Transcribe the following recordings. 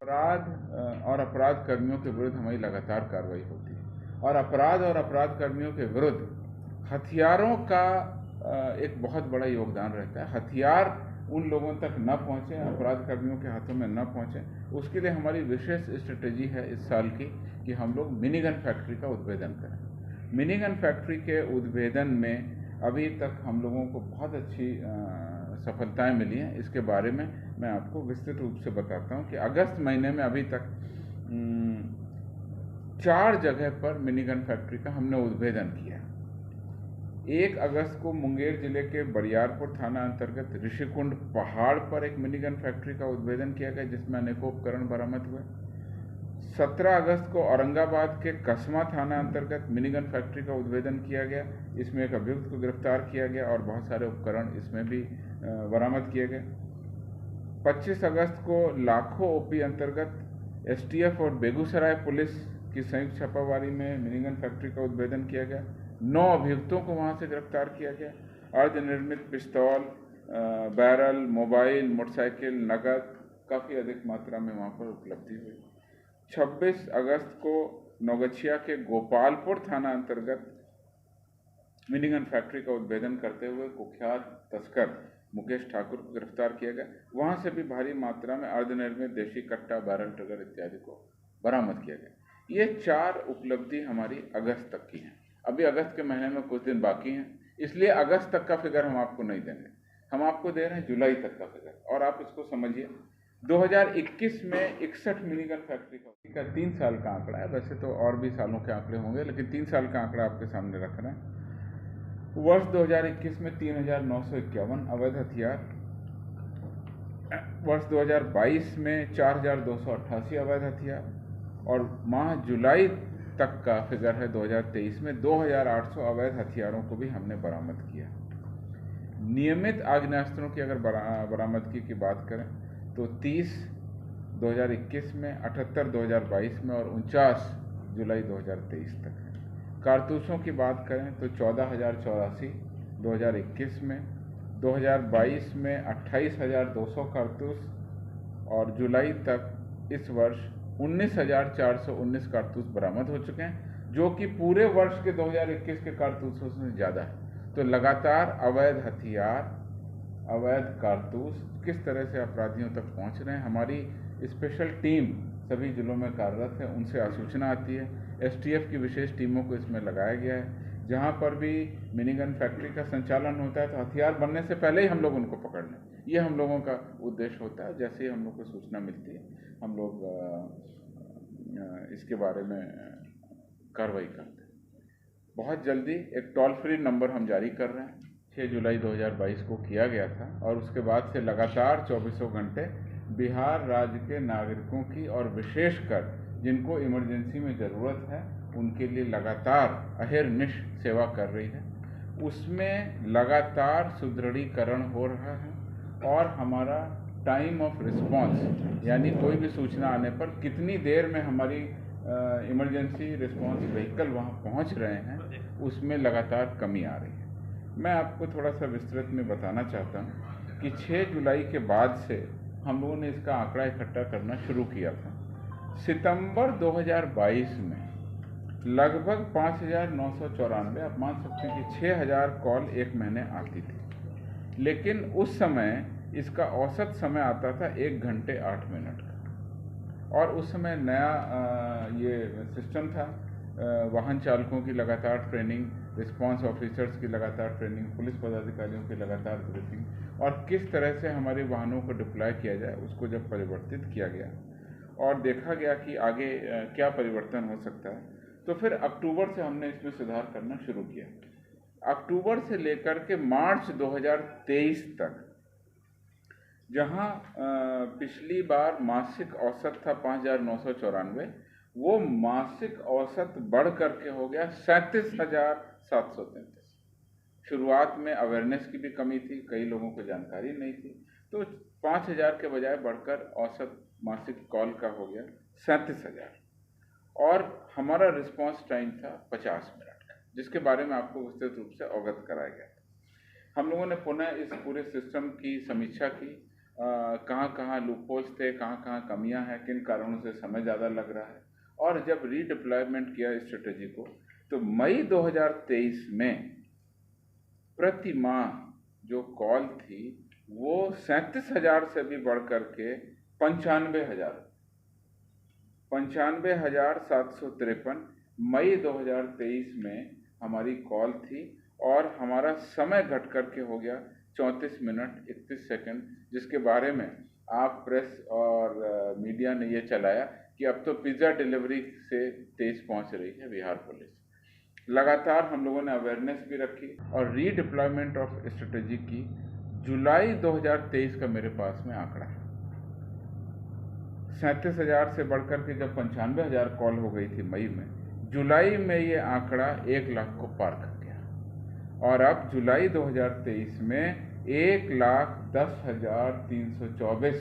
और अपराध कर्मियों के विरुद्ध हमारी लगातार कार्रवाई होती है और अपराध कर्मियों के विरुद्ध हथियारों का एक बहुत बड़ा योगदान रहता है। हथियार उन लोगों तक न पहुंचे, अपराध कर्मियों के हाथों में न पहुंचे, उसके लिए हमारी विशेष स्ट्रेटेजी है इस साल की कि हम लोग मिनी गन फैक्ट्री का उद्भेदन करें। मिनी गन फैक्ट्री के उद्भेदन में अभी तक हम लोगों को बहुत अच्छी सफलताएं मिली हैं। इसके बारे में मैं आपको विस्तृत रूप से बताता हूं कि अगस्त महीने में अभी तक 4 जगह पर मिनी गन फैक्ट्री का हमने उद्भेदन किया। 1 अगस्त को मुंगेर जिले के बरियारपुर थाना अंतर्गत ऋषिकुंड पहाड़ पर एक मिनी गन फैक्ट्री का उद्भेदन किया गया जिसमें अनेकों उपकरण बरामद हुए। 17 अगस्त को औरंगाबाद के कसमा थाना अंतर्गत मिनी गन फैक्ट्री का उद्भेदन किया गया। इसमें एक अभियुक्त को गिरफ्तार किया गया और बहुत सारे उपकरण इसमें भी बरामद किए गए। 25 अगस्त को लाखों ओपी अंतर्गत एसटीएफ और बेगूसराय पुलिस की संयुक्त छापामारी में मिनी गन फैक्ट्री का उद्भेदन किया गया। 9 अभियुक्तों को वहां से गिरफ्तार किया गया। अर्धनिर्मित पिस्तौल, बैरल, मोबाइल, मोटरसाइकिल, नकद काफ़ी अधिक मात्रा में वहां पर उपलब्धि हुई। 26 अगस्त को नौगछिया के गोपालपुर थाना अंतर्गत मिनी गन फैक्ट्री का उद्भेदन करते हुए कुख्यात तस्कर मुकेश ठाकुर को गिरफ्तार किया गया। वहां से भी भारी मात्रा में अर्धनिर्मित देशी कट्टा, बैरल, ट्रिगर इत्यादि को बरामद किया गया। ये 4 उपलब्धि हमारी अगस्त तक की हैं। अभी अगस्त के महीने में कुछ दिन बाकी हैं, इसलिए अगस्त तक का फिगर हम आपको नहीं देंगे, हम आपको दे रहे हैं जुलाई तक का फिगर। और आप इसको समझिए, 2021 में 61 मिनी गन फैक्ट्री का 3 साल का आंकड़ा है। वैसे तो और भी सालों के आंकड़े होंगे, लेकिन 3 साल का आंकड़ा आपके सामने रख रहे हैं। वर्ष 2021 में 3951 अवैध हथियार, वर्ष 2022 में 4288 अवैध हथियार, और माह जुलाई तक का फिगर है 2023 में 2800 अवैध हथियारों को भी हमने बरामद किया। नियमित आग्नेयास्त्रों की अगर बरामदगी की बात करें तो 30 2021 में, 78 2022 में और 49 जुलाई 2023 तक है। कारतूसों की बात करें तो 14,084 2021 में, 2022 में 28,200 कारतूस और जुलाई तक इस वर्ष 19,419 कारतूस बरामद हो चुके हैं, जो कि पूरे वर्ष के 2021 के कारतूसों से ज़्यादा है। तो लगातार अवैध हथियार, अवैध कारतूस किस तरह से अपराधियों तक पहुंच रहे हैं। हमारी स्पेशल टीम सभी जिलों में कार्यरत है, उनसे आसूचना आती है। एसटीएफ की विशेष टीमों को इसमें लगाया गया है। जहां पर भी मिनी गन फैक्ट्री का संचालन होता है तो हथियार बनने से पहले ही हम लोग उनको पकड़ लें, ये हम लोगों का उद्देश्य होता है। जैसे ही हम लोग को सूचना मिलती है हम लोग इसके बारे में कार्रवाई करते हैं। बहुत जल्दी एक टोल फ्री नंबर हम जारी कर रहे हैं, 6 जुलाई 2022 को किया गया था, और उसके बाद से लगातार 24 घंटे बिहार राज्य के नागरिकों की और विशेषकर जिनको इमरजेंसी में ज़रूरत है उनके लिए लगातार अहर्निश सेवा कर रही है। उसमें लगातार सुदृढ़ीकरण हो रहा है और हमारा टाइम ऑफ रिस्पांस, यानी कोई भी सूचना आने पर कितनी देर में हमारी इमरजेंसी रिस्पांस व्हीकल वहां पहुंच रहे हैं, उसमें लगातार कमी आ रही है। मैं आपको थोड़ा सा विस्तृत में बताना चाहता हूं कि 6 जुलाई के बाद से हम लोगों ने इसका आंकड़ा इकट्ठा करना शुरू किया था। सितंबर 2022 में लगभग 5,994, आप मान सकते हैं कि 6,000 कॉल एक महीने आती थी, लेकिन उस समय इसका औसत समय आता था 1 घंटे 8 मिनट का। और उस समय नया ये सिस्टम था, वाहन चालकों की लगातार ट्रेनिंग, रिस्पांस ऑफिसर्स की लगातार ट्रेनिंग, पुलिस पदाधिकारियों की लगातार ब्रीफिंग, और किस तरह से हमारे वाहनों को डिप्लॉय किया जाए उसको जब परिवर्तित किया गया और देखा गया कि आगे क्या परिवर्तन हो सकता है, तो फिर अक्टूबर से हमने इसमें सुधार करना शुरू किया। अक्टूबर से लेकर के मार्च 2023 तक, जहां पिछली बार मासिक औसत था 5,994, वो मासिक औसत बढ़ करके हो गया 37,733। शुरुआत में अवेयरनेस की भी कमी थी, कई लोगों को जानकारी नहीं थी, तो 5,000 के बजाय बढ़कर औसत मासिक कॉल का हो गया 37,000, और हमारा रिस्पांस टाइम था 50 मिनट का, जिसके बारे में आपको विस्तृत रूप से अवगत कराया गया था। हम लोगों ने पुनः इस पूरे सिस्टम की समीक्षा की कहाँ कहाँ लूपहोल्स थे, कहाँ कहाँ कमियां हैं, किन कारणों से समय ज़्यादा लग रहा है। और जब रीडिप्लॉयमेंट किया इस स्ट्रेटेजी को, तो मई 2023 में प्रति माह जो कॉल थी वो 37,000 से भी बढ़ करके 95,753 मई 2023 में हमारी कॉल थी। और हमारा समय घट करके हो गया 34 मिनट 31 सेकंड, जिसके बारे में आप प्रेस और मीडिया ने ये चलाया कि अब तो पिज़्ज़ा डिलीवरी से तेज पहुंच रही है बिहार पुलिस। लगातार हम लोगों ने अवेयरनेस भी रखी और रीडिप्लॉयमेंट ऑफ स्ट्रेटेजी की। जुलाई 2023 का मेरे पास में आंकड़ा है, 37,000 से बढ़कर के जब 95,000 कॉल हो गई थी मई में, जुलाई में ये आंकड़ा 1 लाख को पार कर गया। और अब जुलाई 2023 में 1,10,324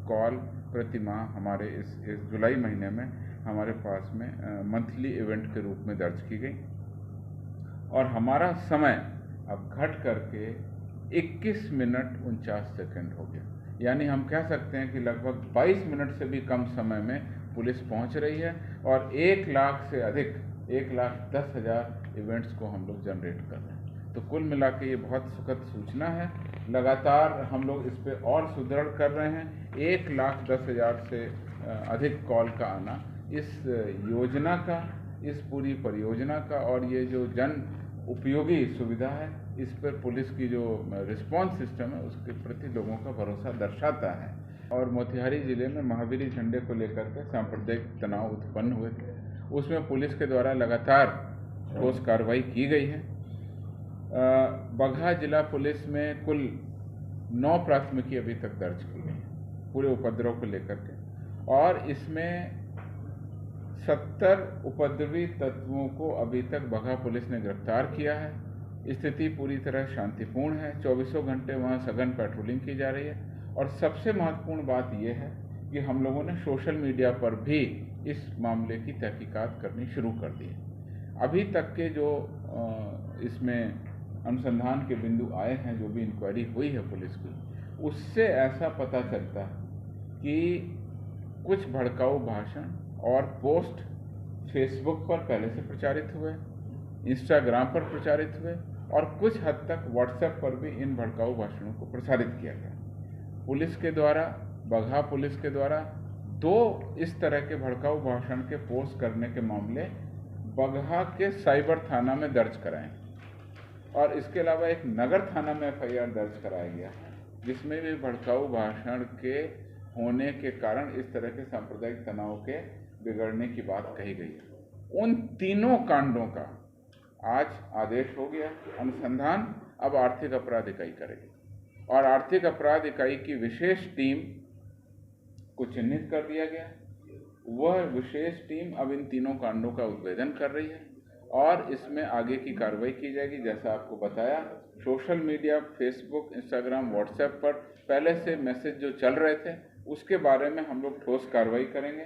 कॉल प्रति माह हमारे इस जुलाई महीने में हमारे पास में मंथली इवेंट के रूप में दर्ज की गई। और हमारा समय अब घट करके 21 मिनट 49 सेकंड हो गया। यानी हम कह सकते हैं कि लगभग 22 मिनट से भी कम समय में पुलिस पहुंच रही है और 1 लाख से अधिक 1,10,000 इवेंट्स को हम लोग जनरेट कर रहे हैं। तो कुल मिला के ये बहुत सुखद सूचना है। लगातार हम लोग इस पे और सुदृढ़ कर रहे हैं। 1,10,000 से अधिक कॉल का आना इस योजना का, इस पूरी परियोजना का और ये जो जन उपयोगी सुविधा है, इस पर पुलिस की जो रिस्पांस सिस्टम है उसके प्रति लोगों का भरोसा दर्शाता है। और मोतिहारी जिले में महावीरी झंडे को लेकर के सांप्रदायिक तनाव उत्पन्न हुए थे, उसमें पुलिस के द्वारा लगातार ठोस कार्रवाई की गई है। बगहा जिला पुलिस में कुल 9 प्राथमिकी अभी तक दर्ज की गई है पूरे उपद्रव को लेकर के, और इसमें 70 उपद्रवी तत्वों को अभी तक बगहा पुलिस ने गिरफ्तार किया है। स्थिति पूरी तरह शांतिपूर्ण है। 24 घंटे वहाँ सघन पेट्रोलिंग की जा रही है। और सबसे महत्वपूर्ण बात यह है कि हम लोगों ने सोशल मीडिया पर भी इस मामले की तहकीकात करनी शुरू कर दी है। अभी तक के जो इसमें अनुसंधान के बिंदु आए हैं, जो भी इंक्वायरी हुई है पुलिस की, उससे ऐसा पता चलता है कि कुछ भड़काऊ भाषण और पोस्ट फेसबुक पर पहले से प्रचारित हुए, इंस्टाग्राम पर प्रचारित हुए और कुछ हद तक व्हाट्सएप पर भी इन भड़काऊ भाषणों को प्रसारित किया गया। पुलिस के द्वारा, बगहा पुलिस के द्वारा 2 इस तरह के भड़काऊ भाषण के पोस्ट करने के मामले बगहा के साइबर थाना में दर्ज कराए और इसके अलावा एक नगर थाना में FIR दर्ज कराया गया, जिसमें भी भड़काऊ भाषण के होने के कारण इस तरह के सांप्रदायिक तनाव के बिगड़ने की बात कही गई है। उन तीनों कांडों का आज आदेश हो गया। अनुसंधान अब आर्थिक अपराध इकाई करेगी और आर्थिक अपराध इकाई की विशेष टीम को चिन्हित कर दिया गया। वह विशेष टीम अब इन तीनों कांडों का उद्भेदन कर रही है और इसमें आगे की कार्रवाई की जाएगी। जैसा आपको बताया, social media, Facebook, Instagram, WhatsApp पर पहले से मैसेज जो चल रहे थे उसके बारे में हम लोग ठोस कार्रवाई करेंगे।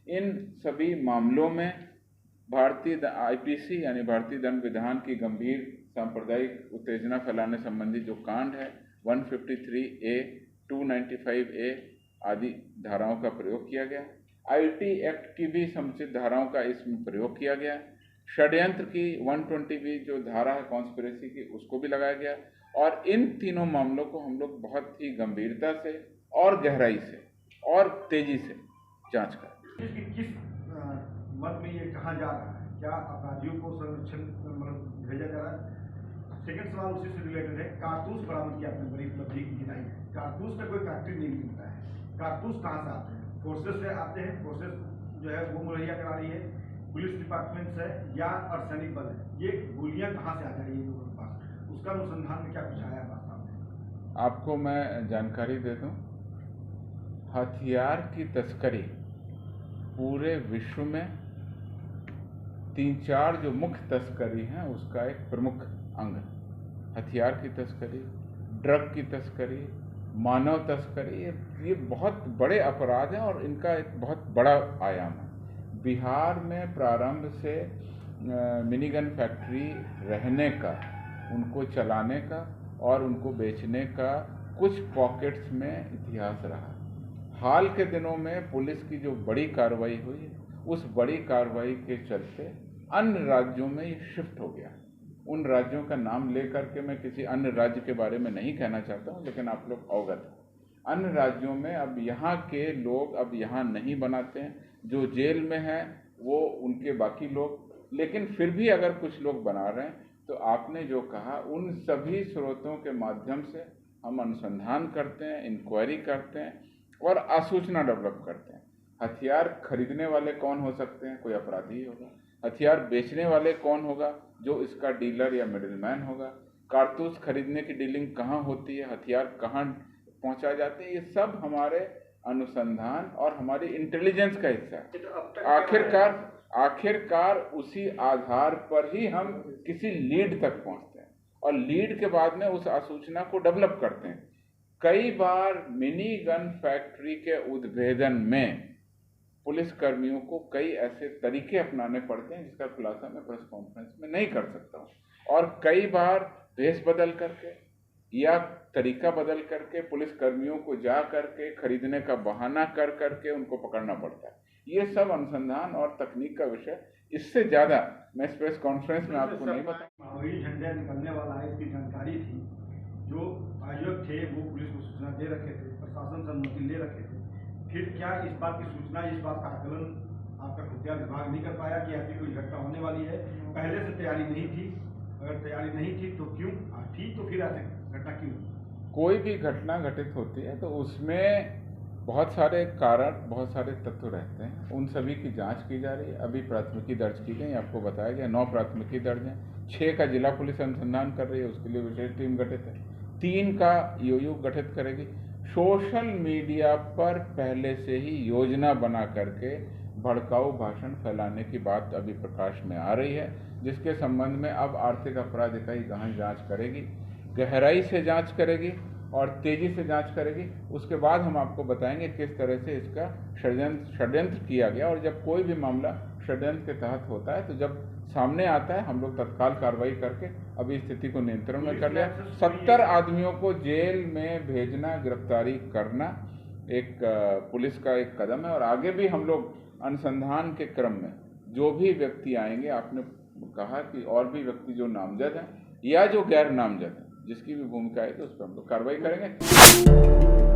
इन सभी मामलों में भारतीय IPC यानी भारतीय दंड विधान की गंभीर सांप्रदायिक उत्तेजना फैलाने संबंधी जो कांड है 153A, 295A आदि धाराओं का प्रयोग किया गया। IT एक्ट की भी समुचित धाराओं का इसमें प्रयोग किया गया। षड्यंत्र की 120B जो धारा है कॉन्स्पिरेसी की, उसको भी लगाया गया। और इन तीनों मामलों को हम लोग बहुत ही गंभीरता से और गहराई से और तेजी से जांच करें। किस मत में ये कहा जा रहा है? क्या अपराधियों को संरक्षण भेजा जा रहा है? सेकंड सवाल उसी से रिलेटेड है। कारतूस बरामद किया आपने, बड़ी उपलब्धि गिनाई है। कारतूस का कोई फैक्ट्री नहीं मिलता है। कारतूस कहाँ से आते हैं? फोर्सेस से आते हैं, फोर्सेस जो है वो मुहैया करा रही है, पुलिस डिपार्टमेंट से या अर्धसैनिक बल है। ये गोलियां कहाँ से आ जा रही है लोगों के पास? उसका अनुसंधान में क्या कुछ आया बात सामने? आपको मैं जानकारी दे दूं, हथियार की तस्करी पूरे विश्व में 3-4 जो मुख्य तस्करी हैं उसका एक प्रमुख अंग है। हथियार की तस्करी, ड्रग की तस्करी, मानव तस्करी, ये बहुत बड़े अपराध हैं और इनका एक बहुत बड़ा आयाम है। बिहार में प्रारंभ से मिनीगन फैक्ट्री रहने का, उनको चलाने का और उनको बेचने का कुछ पॉकेट्स में इतिहास रहा। हाल के दिनों में पुलिस की जो बड़ी कार्रवाई हुई, उस बड़ी कार्रवाई के चलते अन्य राज्यों में ये शिफ्ट हो गया। उन राज्यों का नाम लेकर के मैं किसी अन्य राज्य के बारे में नहीं कहना चाहता हूँ, लेकिन आप लोग अवगत हैं। अन्य राज्यों में अब यहाँ के लोग अब यहाँ नहीं बनाते हैं, जो जेल में हैं वो उनके बाकी लोग, लेकिन फिर भी अगर कुछ लोग बना रहे हैं तो आपने जो कहा उन सभी स्रोतों के माध्यम से हम अनुसंधान करते हैं, इंक्वायरी करते हैं और आसूचना डेवलप करते हैं। हथियार खरीदने वाले कौन हो सकते हैं? कोई अपराधी होगा। हथियार बेचने वाले कौन होगा? जो इसका डीलर या मिडिलमैन होगा। कारतूस खरीदने की डीलिंग कहाँ होती है, हथियार कहाँ पहुँचा जाते हैं, ये सब हमारे अनुसंधान और हमारी इंटेलिजेंस का हिस्सा है। आखिरकार उसी आधार पर ही हम किसी लीड तक पहुँचते हैं और लीड के बाद में उस आसूचना को डेवलप करते हैं। कई बार मिनी गन फैक्ट्री के उद्भेदन में पुलिस कर्मियों को कई ऐसे तरीके अपनाने पड़ते हैं जिसका खुलासा मैं प्रेस कॉन्फ्रेंस में नहीं कर सकता हूँ, और कई बार भेष बदल करके या तरीका बदल करके पुलिस कर्मियों को जा करके खरीदने का बहाना कर करके उनको पकड़ना पड़ता है। ये सब अनुसंधान और तकनीक का विषय। इससे ज़्यादा मैं इस प्रेस कॉन्फ्रेंस में आपको नहीं बताऊँ। वही झंडा निकलने वाला है, इसकी जानकारी थी। जो आयोजक थे वो पुलिस को सूचना दे रखे थे, प्रशासन से अनुमति ले रखे थे। फिर क्या इस बात की सूचना, इस बात का आकलन आपका खुफिया विभाग नहीं कर पाया कि ऐसी कोई घटना होने वाली है? पहले से तैयारी नहीं थी? अगर तैयारी नहीं थी तो क्यों थी, तो फिर ऐसी घटना क्यों? कोई भी घटना घटित होती है तो उसमें बहुत सारे कारण, बहुत सारे तत्व रहते हैं। उन सभी की जांच की जा रही है। अभी प्राथमिकी दर्ज की गई, आपको बताया गया 9 प्राथमिकी दर्ज हैं। 6 का जिला पुलिस अनुसंधान कर रही है, उसके लिए विशेष टीम गठित है। 3 का ईओयू गठित करेगी। सोशल मीडिया पर पहले से ही योजना बना करके भड़काऊ भाषण फैलाने की बात अभी प्रकाश में आ रही है, जिसके संबंध में अब आर्थिक अपराध इकाई गहन जांच करेगी, गहराई से जांच करेगी और तेजी से जांच करेगी। उसके बाद हम आपको बताएंगे किस तरह से इसका षड्यंत्र किया गया, और जब कोई भी मामला षड्यंत्र के तहत होता है तो जब सामने आता है हम लोग तत्काल कार्रवाई करके अभी स्थिति को नियंत्रण में कर लिया। 70 आदमियों को जेल में भेजना, गिरफ्तारी करना एक पुलिस का एक कदम है, और आगे भी हम लोग अनुसंधान के क्रम में जो भी व्यक्ति आएंगे, आपने कहा कि और भी व्यक्ति जो नामजद हैं या जो गैर नामजद हैं, जिसकी भी भूमिका है तो उस पर हम लोग कार्रवाई करेंगे।